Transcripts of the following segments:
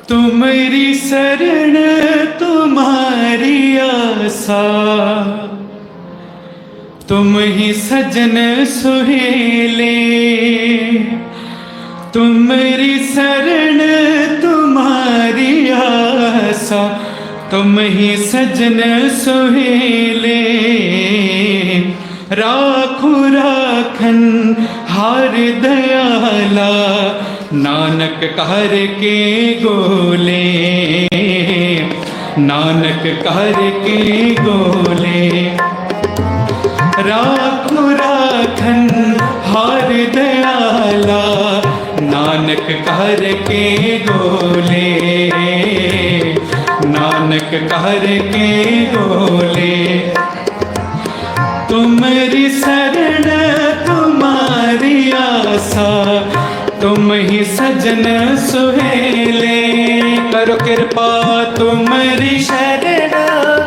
तुम्हारी शरण तुम्हारी आसा, तुम ही सजन सुहेले। तुम्हारी शरण तुम्हारी आसा, तुम ही सजन सुहेले। राखो राखन हार दयाला, नानक कर के गोले। नानक कर के गोले। राखो राखन हार दयाला, नानक कर के गोले। नानक कर के गोले। तुम्हारी शरण तुम्हारी आसा, तुम ही सजन सुहेले। करो कृपा तुम्हारी शरण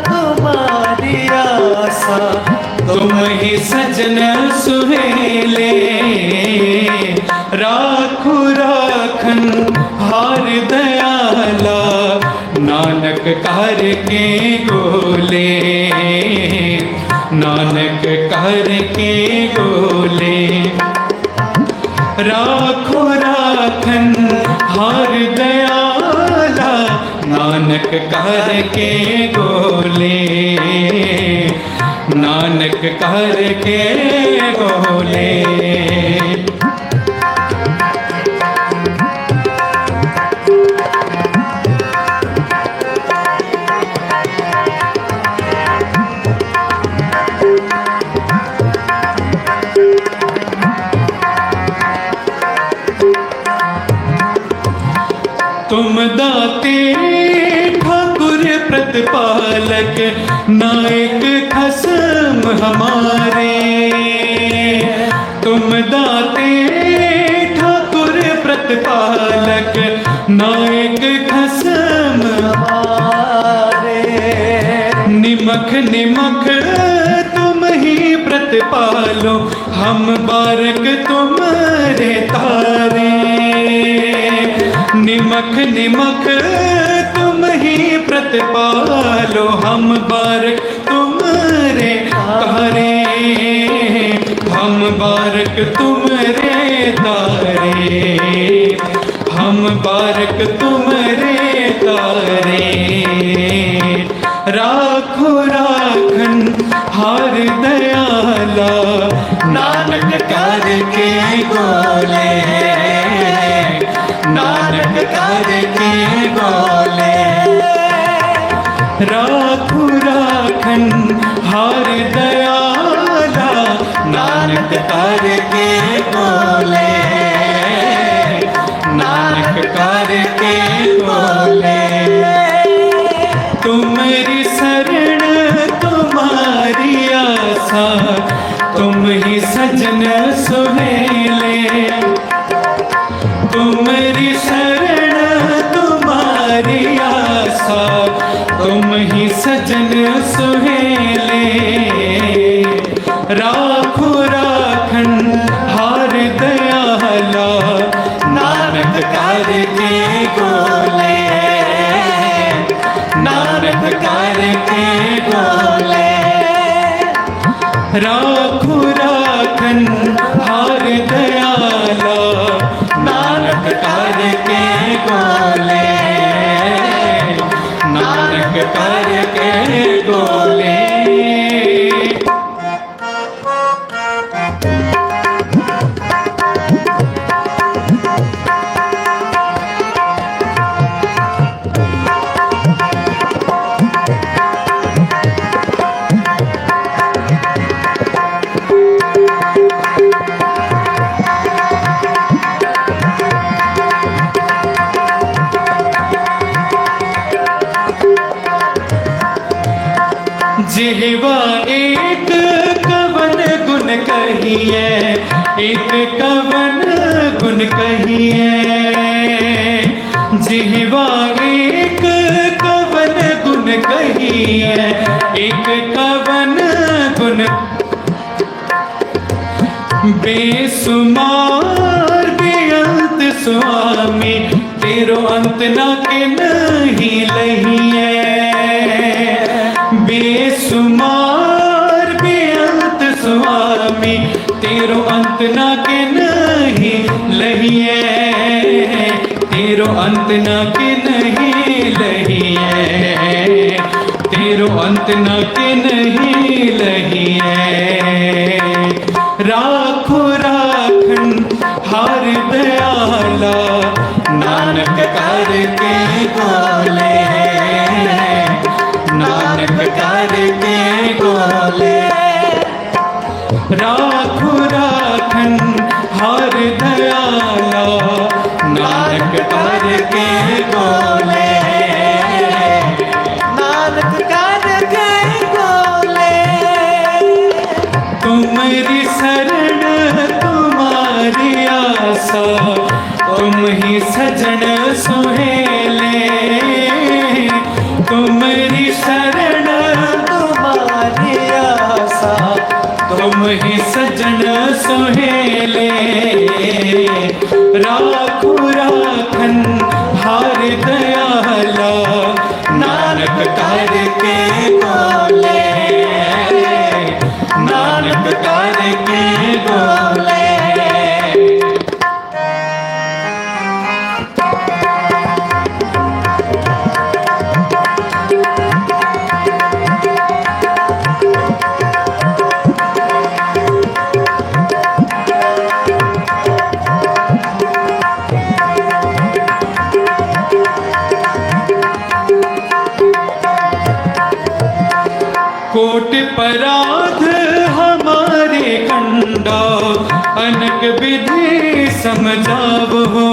तुम्हारी आसा, तुम ही सजन सुहेले। राखो राखन हार दयाला, नानक कर के गोले। नानक कर के गोले। राखो राखन हार दयाला, नानक कर के गोले। नानक कर के गोले। तुम दाते ठाकुर प्रतिपालक, नायक खसम हमारे। तुम दाते ठाकुर प्रतिपालक, नायक खसम हमारे। निमख निमख तुम ही प्रतिपालो, हम बारक तुम्हारे तारे। निमख निमख तुम ही प्रतिपालो, हम बारक तुम्हारे तारे। हम बारक तुम्हारे तारे। हम बारक तुम्हारे तारे। राखो राखन हार दयाला, नानक कर के गोले। नानक कर के गोले। राखो राखन हार दयाला, नानक कर के गोले। नानक कर के गोले। तुम्हारी शरण तुम्हारी आसा, तुम ही सजन सुहेले। तुम्हारी शरण तुम्हारी आसा, तुम ही सजन सुहेले। राखो राखन हार दयाला, नानक कर के गोले। नानक कर के गोले। राखो राखन हार दयाला, नानक कर के गोले। नानक कर के गोले। जिहवा एक कवन गुण कहिए, एक कवन गुण कहिए। जिहवा एक कवन गुण कहिए, एक कवन गुण। बेसुमार बेअंत स्वामी, तेरो तेरो अंत ना के नहीं लहिए बेसुमार बेअंत स्वामी तेरो अंत ना के नहीं लहिए तेरो अंत ना के नहीं लहिए तेरो अंत ना के नहीं लहिए राखो राखन हार दयाला नानक करके गोले नानक करके गोले राखो राखन हार दयाला नानक करके गोले नानक करके गोले तुम्हारी शरण तुम्हारी आशा तुम ही सजन सुहेले तुम्हारी शरण तुम्हारी आशा तुम ही सजन सुहेले राखो राखन हार दयाला नानक करके बोले नानक करके बोले कोट पराध हमारे कंडा अनक विधि समझाव हो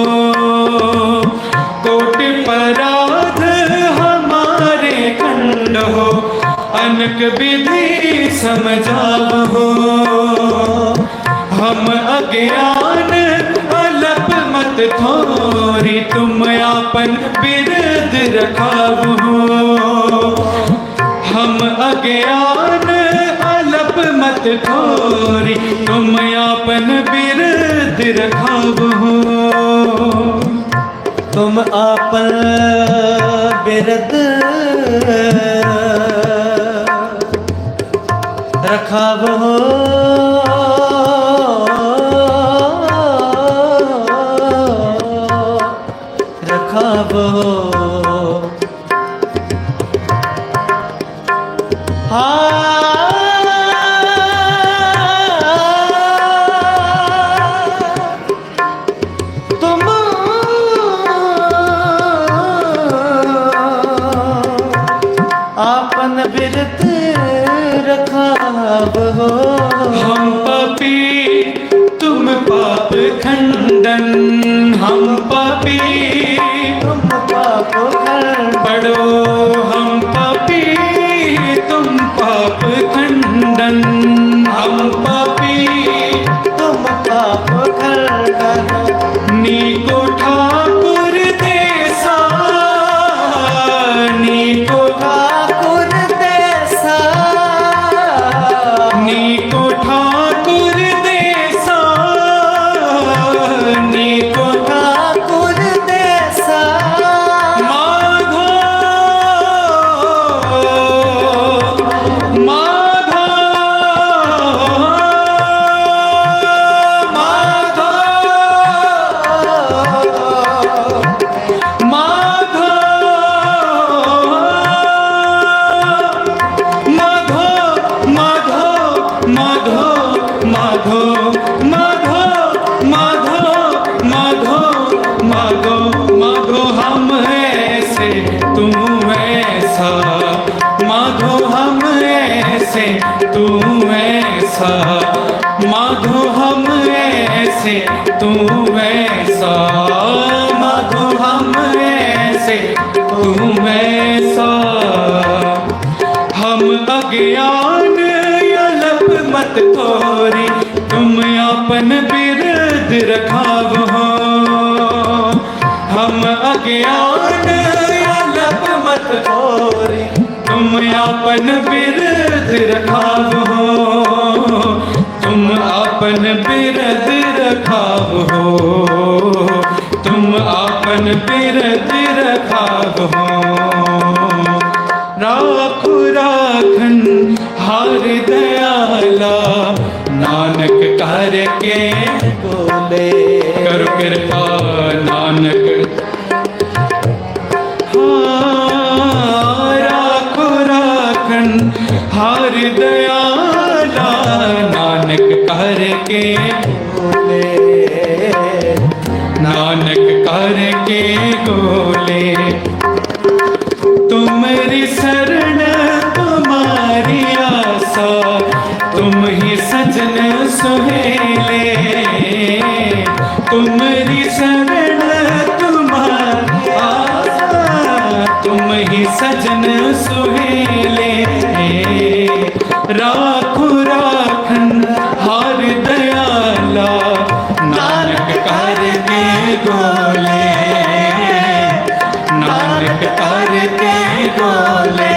कोट पराध हमारे कंड हो अनक विधि समझाव हो हम अज्ञान अलप मत थोरी तुम आपन बिरद रखाव हो हम अज्ञान अलप मत थोरी तुम आपन बिरद रखाव हो तुम आपन बिरद रखाव हो रखाव हो तुम आपन बिरद रखाव हो हम पापी तुम पाप खंडन हम पापी तुम पाप खंडन बड़ो हम पापी तुम पाप खंडन हम पापी तुम पाप खंडन नीको ठाकुर देसा नीको ठाकुर देसा नीको ठाकुर देसा नीको ठाकुर देसा माधो माधो माधो माधो माधो माधो माधो माधो माधो माधो माधो माधो हम ऐसे तू ऐसा माधो हम ऐसे तू ऐसा माधो हम ऐसे तू ऐसा माधो हम ऐसे तू ऐसा हम अज्ञान अलप मत थोरी तुम आपन बिरद रखाव हो हम अज्ञान अलप मत थोरी तुम आपन बिरद रखाव हो तुम आपन बिरद रखाव हो तुम आप आपन बिरत रखाव हो। राखो राखन हार दयाला, नानक करके बोले कर कृपा नानक। हाँ, राखो राखन हार दयाला, नानक करके बोले नानक करके गोले। तुम्हारी शरण तुम्हारी आशा, तुम ही सजन सुहेले। तुम्हारी शरण तुम्हारी आशा, तुम ही सजन सुहेले। राखो राखन हार दयाला, नानक करके गोले। नानक करके गोले।